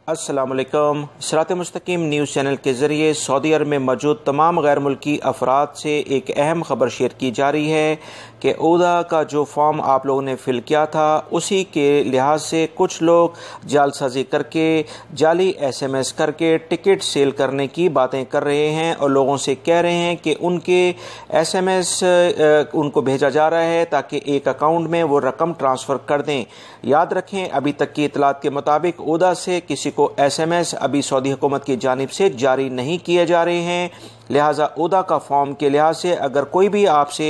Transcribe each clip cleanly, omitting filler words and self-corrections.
अस्सलामुअलैकुम। सिरात मुस्तकीम news channel के ज़रिए सऊदी अरब में मौजूद तमाम गैर मुल्की अफराद से एक अहम खबर शेयर की जा रही है कि ओदा का जो फॉर्म आप लोगों ने फ़िल किया था उसी के लिहाज से कुछ लोग जालसाजी करके जाली SMS करके टिकट सेल करने की बातें कर रहे हैं और लोगों से कह रहे हैं कि उनके SMS उनको भेजा जा रहा है ताकि एक अकाउंट में वो रकम ट्रांसफ़र कर दें। याद रखें, अभी तक की इतलात के मुताबिक ओदा से किसी को SMS अभी सऊदी हुकूमत की जानिब से जारी नहीं किए जा रहे हैं। लिहाजा ओदा का फॉर्म के लिहाज से अगर कोई भी आपसे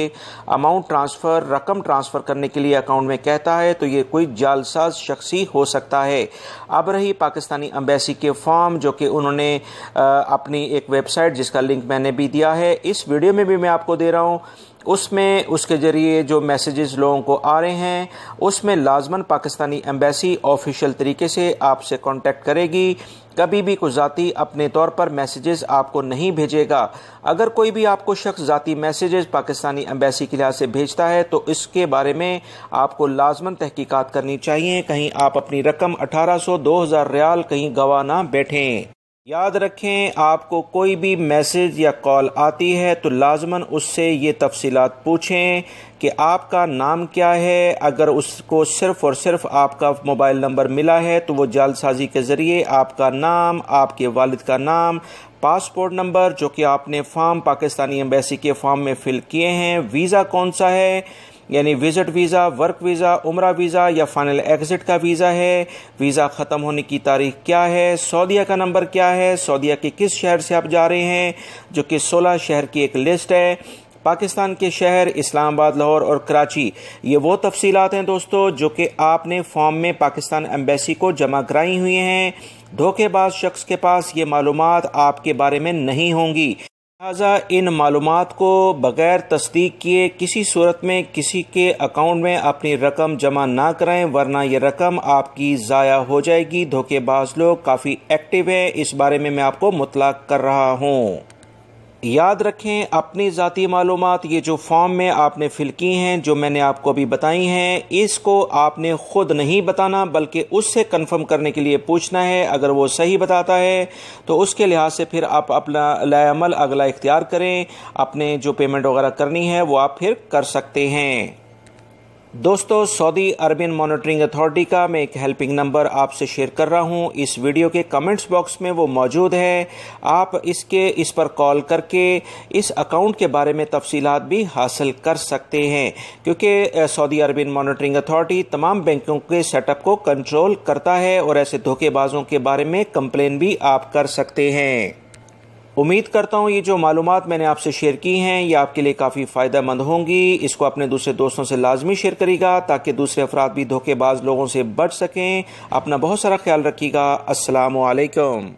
अमाउंट ट्रांसफ़र रकम ट्रांसफ़र करने के लिए अकाउंट में कहता है तो ये कोई जालसाज शख्सी हो सकता है। अब रही पाकिस्तानी एम्बेसी के फॉर्म जो कि उन्होंने अपनी एक वेबसाइट जिसका लिंक मैंने भी दिया है, इस वीडियो में भी मैं आपको दे रहा हूँ, उसमें उसके ज़रिए जो मैसेजेस लोगों को आ रहे हैं उसमें लाजमन पाकिस्तानी एम्बेसी ऑफिशियल तरीके से आपसे कांटेक्ट करेगी। कभी भी कोई ज़ाती अपने तौर पर मैसेजेस आपको नहीं भेजेगा। अगर कोई भी आपको शख्स ज़ाती मैसेजेस पाकिस्तानी एम्बेसी के लिहाज से भेजता है तो इसके बारे में आपको लाजमन तहकीकात करनी चाहिए, कहीं आप अपनी रकम 1800-2000 रियाल कहीं गवा ना बैठें। याद रखें, आपको कोई भी मैसेज या कॉल आती है तो लाजमन उससे ये तफसीलात पूछें कि आपका नाम क्या है। अगर उसको सिर्फ़ और सिर्फ आपका मोबाइल नंबर मिला है तो वो जालसाजी के ज़रिए आपका नाम, आपके वालिद का नाम, पासपोर्ट नंबर जो कि आपने फॉर्म पाकिस्तानी एम्बेसी के फॉर्म में फ़िल किए हैं, वीज़ा कौन सा है यानी विज़िट वीज़ा, वर्क वीज़ा, उम्रा वीज़ा या फाइनल एग्ज़िट का वीज़ा है, वीज़ा ख़त्म होने की तारीख क्या है, सऊदीया का नंबर क्या है, सऊदीया के किस शहर से आप जा रहे हैं जो कि 16 शहर की एक लिस्ट है, पाकिस्तान के शहर इस्लामाबाद, लाहौर और कराची। ये वो तफसीलात हैं दोस्तों जो कि आपने फॉर्म में पाकिस्तान एम्बेसी को जमा कराई हुई हैं। धोखेबाज शख्स के पास ये मालूमात आपके बारे में नहीं होंगी। लिहाजा इन मालूमात को बगैर तस्दीक किए किसी सूरत में किसी के अकाउंट में अपनी रकम जमा ना कराएं, वरना ये रकम आपकी ज़ाया हो जाएगी। धोखेबाज लोग काफ़ी एक्टिव है, इस बारे में मैं आपको मुतला कर रहा हूँ। याद रखें, अपनी ज़ाती मालूमात ये जो फॉर्म में आपने फ़िल की हैं जो मैंने आपको अभी बताई हैं, इसको आपने ख़ुद नहीं बताना बल्कि उससे कंफर्म करने के लिए पूछना है। अगर वो सही बताता है तो उसके लिहाज से फिर आप अपना लाअमल अगला इख्तियार करें, अपने जो पेमेंट वगैरह करनी है वो आप फिर कर सकते हैं। दोस्तों, सऊदी अरबियन मॉनिटरिंग अथॉरिटी का मैं एक हेल्पिंग नंबर आपसे शेयर कर रहा हूं, इस वीडियो के कमेंट्स बॉक्स में वो मौजूद है। आप इस पर कॉल करके इस अकाउंट के बारे में तफसीलात भी हासिल कर सकते हैं, क्योंकि सऊदी अरबियन मॉनिटरिंग अथॉरिटी तमाम बैंकों के सेटअप को कंट्रोल करता है और ऐसे धोखेबाजों के बारे में कंप्लेन भी आप कर सकते हैं। उम्मीद करता हूँ ये जो मालूमात मैंने आपसे शेयर की हैं ये आपके लिए काफ़ी फ़ायदेमंद होंगी। इसको अपने दूसरे दोस्तों से लाजमी शेयर करिएगा ताकि दूसरे अफराद भी धोखेबाज लोगों से बच सकें। अपना बहुत सारा ख्याल रखिएगा। अस्सलामु अलैकुम।